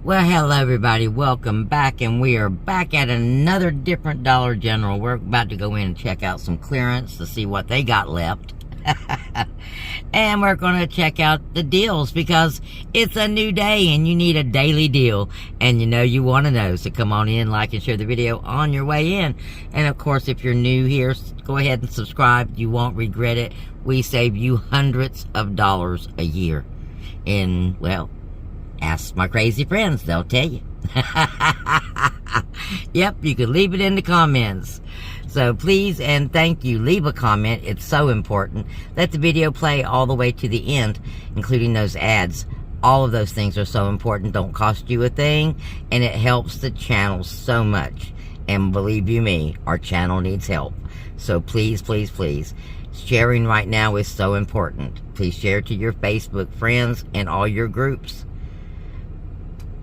Well, hello everybody, welcome back, and we are back at another different Dollar General. We're about to go in and check out some clearance to see what they got left. And we're going to check out the deals because it's a new day and you need a daily deal. And you know you want to know, so come on in, like and share the video on your way in. And of course, if you're new here, go ahead and subscribe. You won't regret it. We save you hundreds of dollars a year. And, well, ask my crazy friends, they'll tell you. Yep, you can leave it in the comments. So please and thank you, leave a comment. It's so important. Let the video play all the way to the end, including those ads. All of those things are so important. Don't cost you a thing, and it helps the channel so much. And believe you me, our channel needs help. So please, please, please, sharing right now is so important. Please share to your Facebook friends and all your groups.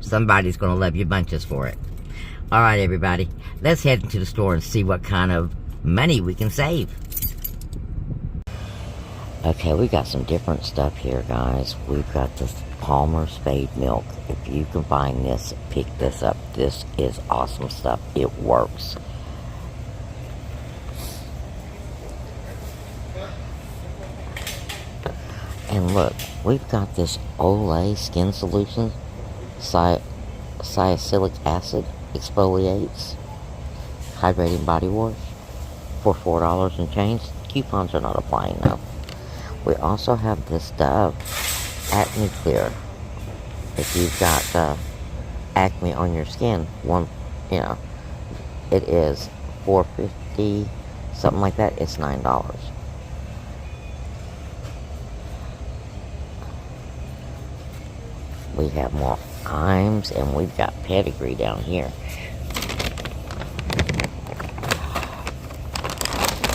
Somebody's going to love you bunches for it. All right, everybody. Let's head into the store and see what kind of money we can save. Okay, we got some different stuff here, guys. We've got this Palmer Spade Milk. If you can find this, pick this up. This is awesome stuff. It works. And look, we've got this Olay Skin Solution. Salicylic acid exfoliates hydrating body wash for $4 and change. Coupons are not applying though. We also have this Dove Acne Clear. If you've got acne on your skin, it is $4.50, something like that. It's $9. We have more Iams, and we've got Pedigree down here.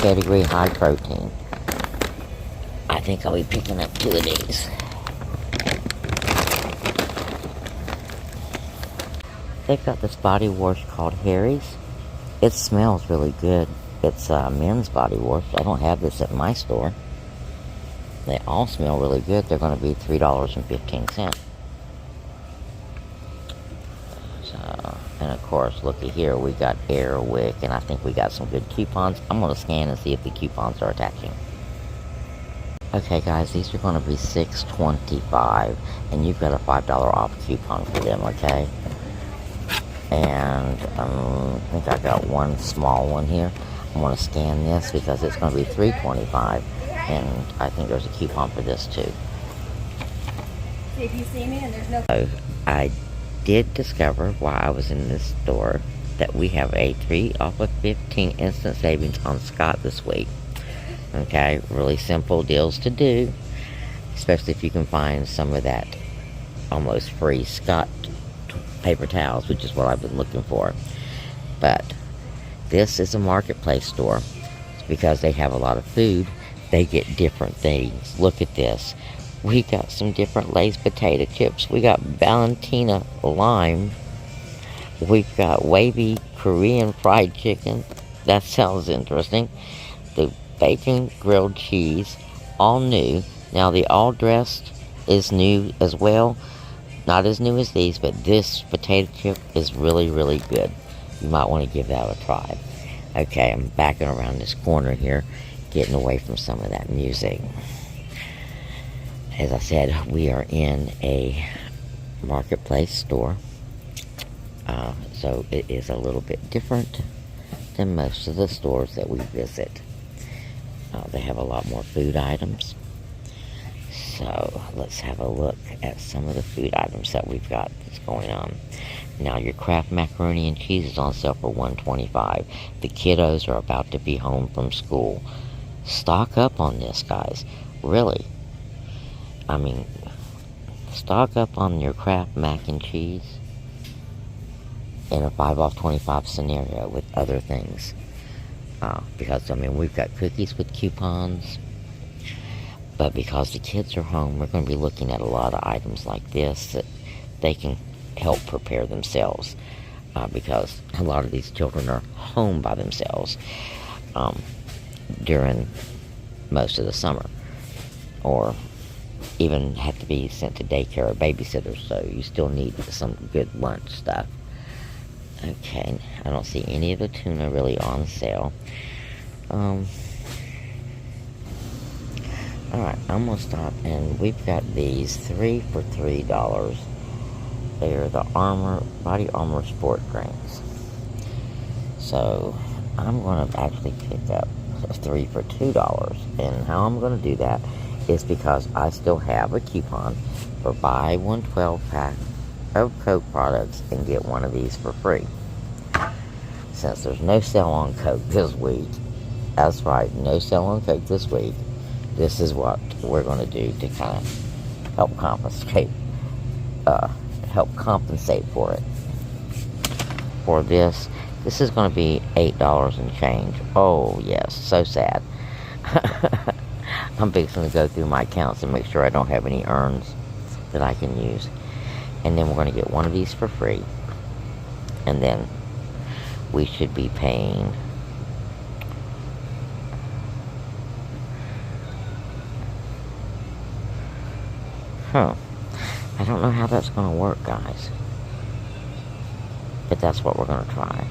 Pedigree High Protein. I think I'll be picking up 2 of these. They've got this body wash called Harry's. It smells really good. It's a men's body wash. I don't have this at my store. They all smell really good. They're going to be $3.15. And of course, looky here, we got Airwick, and I think we got some good coupons. I'm going to scan and see if the coupons are attaching. Okay, guys, these are going to be $6.25, and you've got a $5 off coupon for them, okay? And I think I got one small one here. I'm going to scan this because it's going to be $3.25, and I think there's a coupon for this too. If you see me and there's no... So, I did discover while I was in this store that we have a 3 off of 15 instant savings on Scott this week. Okay, really simple deals to do, especially if you can find some of that almost free Scott paper towels, which is what I've been looking for. But this is a marketplace store because they have a lot of food. They get different things. Look at this. We got some different Lay's potato chips. We got Valentina lime. We've got wavy Korean fried chicken. That sounds interesting. The bacon grilled cheese, all new. Now the all dressed is new as well. Not as new as these, but this potato chip is really, really good. You might want to give that a try. Okay, I'm backing around this corner here, getting away from some of that music. As I said, we are in a marketplace store, so it is a little bit different than most of the stores that we visit. They have a lot more food items, so let's have a look at some of the food items that we've got that's going on. Now, your Kraft macaroni and cheese is on sale for $1.25. The kiddos are about to be home from school. Stock up on this, guys. Really. I mean, stock up on your Kraft mac and cheese in a 5 off 25 scenario with other things. Because, I mean, we've got cookies with coupons. But because the kids are home, we're going to be looking at a lot of items like this that they can help prepare themselves. Because a lot of these children are home by themselves during most of the summer. Or even have to be sent to daycare or babysitters, so you still need some good lunch stuff. Okay, I don't see any of the tuna really on sale. Alright, I'm gonna stop, and we've got these 3 for $3. They're the Body Armor Sport Drinks. So, I'm gonna actually pick up 3 for $2. And how I'm gonna do that is because I still have a coupon for buy 1 12-pack of Coke products and get one of these for free. Since there's no sale on Coke this week, that's right, no sale on Coke this week, this is what we're going to do to kind of help compensate for it. For this is going to be $8 and change. Oh yes, so sad. I'm fixing to go through my accounts and make sure I don't have any earns that I can use. And then we're going to get one of these for free. And then we should be paying I don't know how that's going to work, guys. But that's what we're going to try.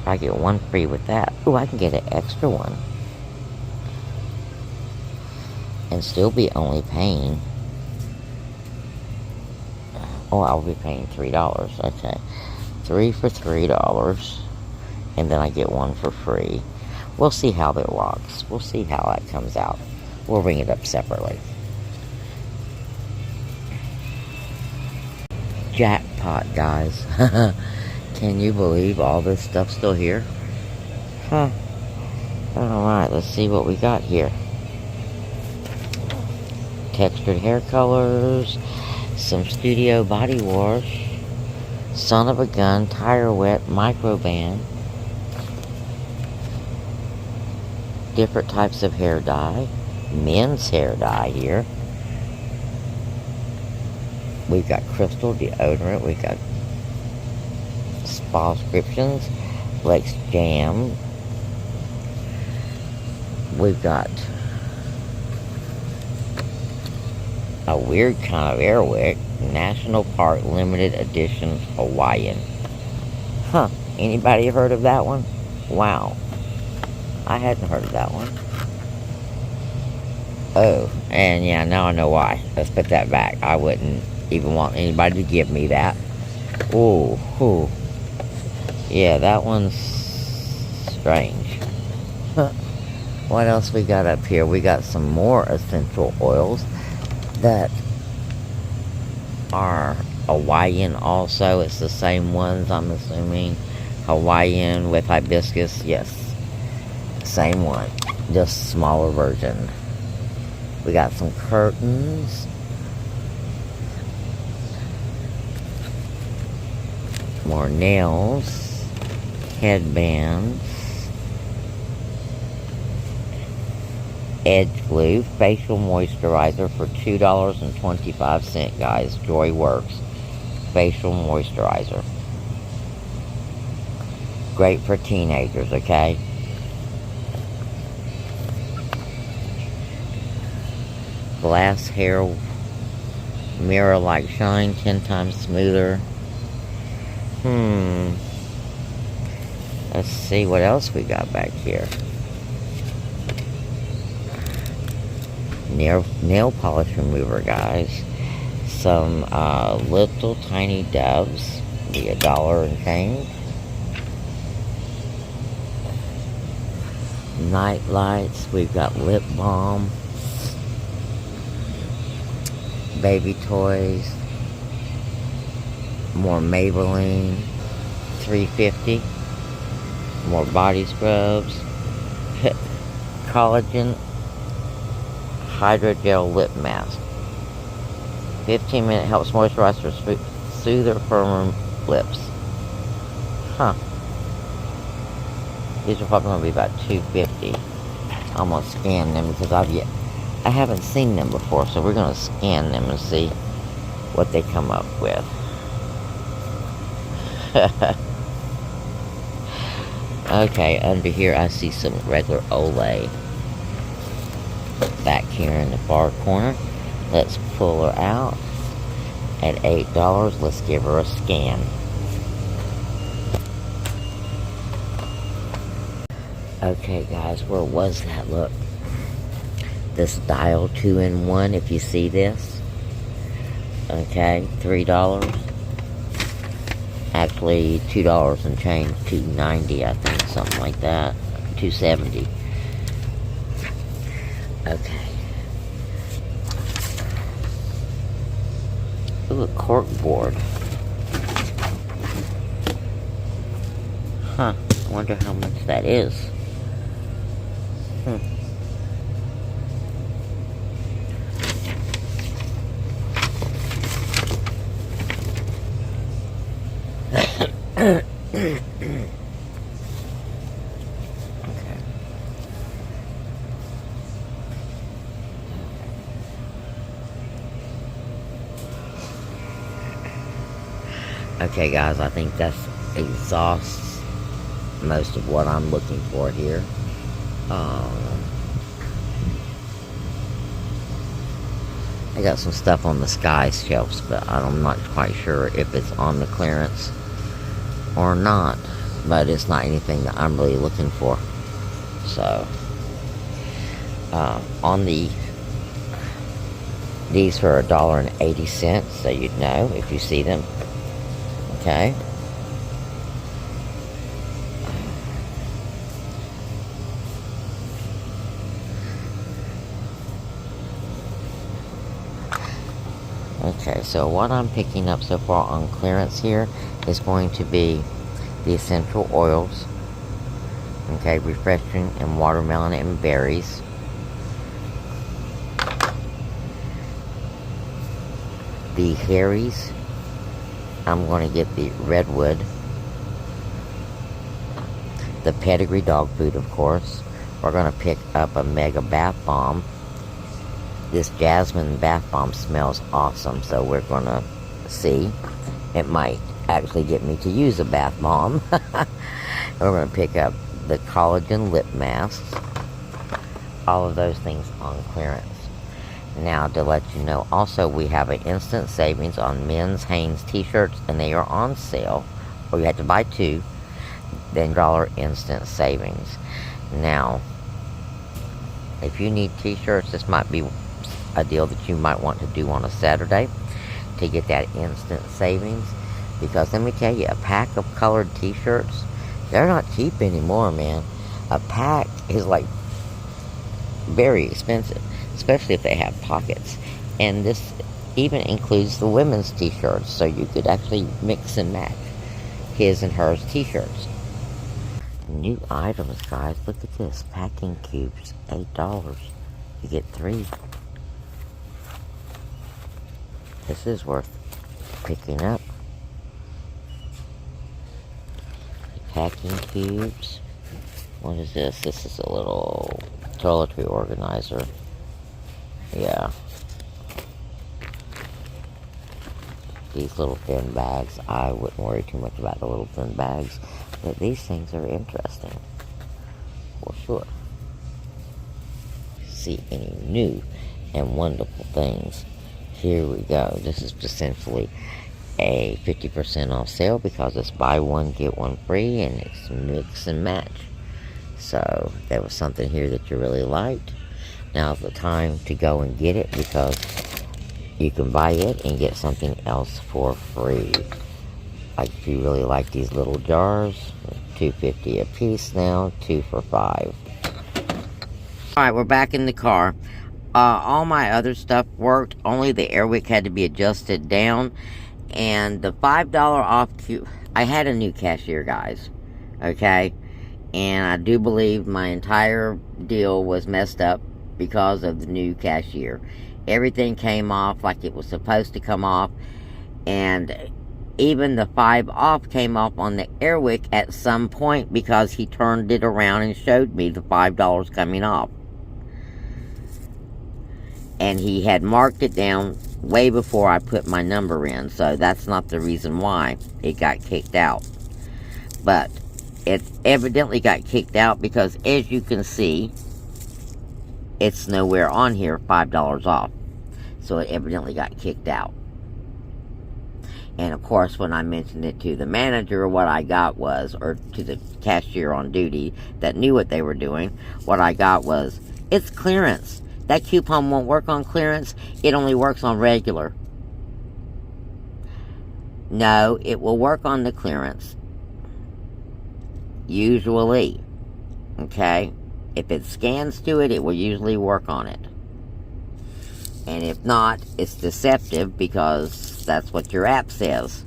If I get one free with that, I can get an extra one. And still be only paying... I'll be paying $3. Okay. 3 for $3. And then I get one for free. We'll see how that works. We'll see how that comes out. We'll bring it up separately. Jackpot, guys. Can you believe all this stuff's still here? Alright, let's see what we got here. Textured hair colors. Some Studio Body Wash. Son of a Gun, Tire Wet, Microban. Different types of hair dye. Men's hair dye here. We've got Crystal deodorant. We've got Spa Prescriptions. Lex Jam. We've got a weird kind of Airwick. National Park Limited Edition Hawaiian. Anybody heard of that one? Wow. I hadn't heard of that one. Oh, and yeah, now I know why. Let's put that back. I wouldn't even want anybody to give me that. Ooh. Yeah, that one's strange. What else we got up here? We got some more essential oils that are Hawaiian also. It's the same ones, I'm assuming. Hawaiian with hibiscus, yes. Same one, just smaller version. We got some curtains. More nails. Headbands. Edge Glue Facial Moisturizer for $2.25, guys. Joy Works Facial Moisturizer. Great for teenagers, okay? Glass hair mirror like shine, 10 times smoother. Let's see what else we got back here. Nail polish remover, guys. Some little tiny doves, be $1 and change. Night lights. We've got lip balm. Baby toys. More Maybelline. $3.50. More body scrubs. Collagen Hydrogel Lip Mask. 15-minute helps moisturize or soothe or firmer lips. These are probably going to be about $2.50. I'm going to scan them because I haven't seen them before, so we're going to scan them and see what they come up with. Okay, under here I see some regular Olay. back here in the far corner. Let's pull her out at $8. Let's give her a scan. Okay guys, where was that? Look, this dial 2-in-1, if you see this. Okay, $3. Actually, $2 and change, $2.90, I think, something like that. $2.70. Okay. Ooh, a cork board. Huh. I wonder how much that is. Okay guys, I think that's exhausts most of what I'm looking for here. I got some stuff on the Sky shelves, but I'm not quite sure if it's on the clearance or not. But it's not anything that I'm really looking for. So, on these for $1.80, so you'd know if you see them. Okay. Okay, so what I'm picking up so far on clearance here is going to be the essential oils. Okay, refreshing and watermelon and berries. The Harry's, I'm going to get the redwood. The pedigree dog food, of course. We're going to pick up a mega bath bomb. This jasmine bath bomb smells awesome, so we're going to see. It might actually get me to use a bath bomb. We're going to pick up the collagen lip masks. All of those things on clearance. Now, to let you know, also we have an instant savings on men's Hanes t-shirts, and they are on sale. Or you have to buy two, then $1 instant savings. Now, if you need t-shirts, this might be a deal that you might want to do on a Saturday to get that instant savings. Because let me tell you, a pack of colored t-shirts, they're not cheap anymore, man. A pack is like very expensive, especially if they have pockets. And this even includes the women's t-shirts, so you could actually mix and match his and hers t-shirts. New items, guys. Look at this. Packing cubes, $8. You get 3. This is worth picking up. Packing cubes. What is this? This is a little toiletry organizer. Yeah. These little thin bags. I wouldn't worry too much about the little thin bags, but these things are interesting. For sure. See any new and wonderful things. Here we go. This is essentially a 50% off sale because it's buy one, get one free, and it's mix and match. So, there was something here that you really liked. Now's the time to go and get it because you can buy it and get something else for free. Like if you really like these little jars, $2.50 a piece now, 2 for $5. Alright, we're back in the car. All my other stuff worked. Only the airwick had to be adjusted down. And the $5 off I had a new cashier, guys. Okay? And I do believe my entire deal was messed up because of the new cashier. Everything came off like it was supposed to come off. And even the 5 off came off on the airwick at some point because he turned it around and showed me the $5 coming off. And he had marked it down way before I put my number in. So that's not the reason why it got kicked out. But it evidently got kicked out because, as you can see, it's nowhere on here $5 off. So it evidently got kicked out. And of course, when I mentioned it to the manager, what I got was, or to the cashier on duty that knew what they were doing, what I got was, it's clearance. That coupon won't work on clearance. It only works on regular. No, it will work on the clearance. Usually. Okay? If it scans to it, it will usually work on it. And if not, it's deceptive because that's what your app says.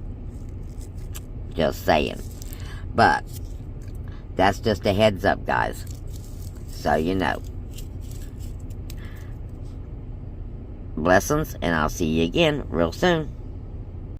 Just saying. But that's just a heads up, guys. So you know. Blessings, and I'll see you again real soon.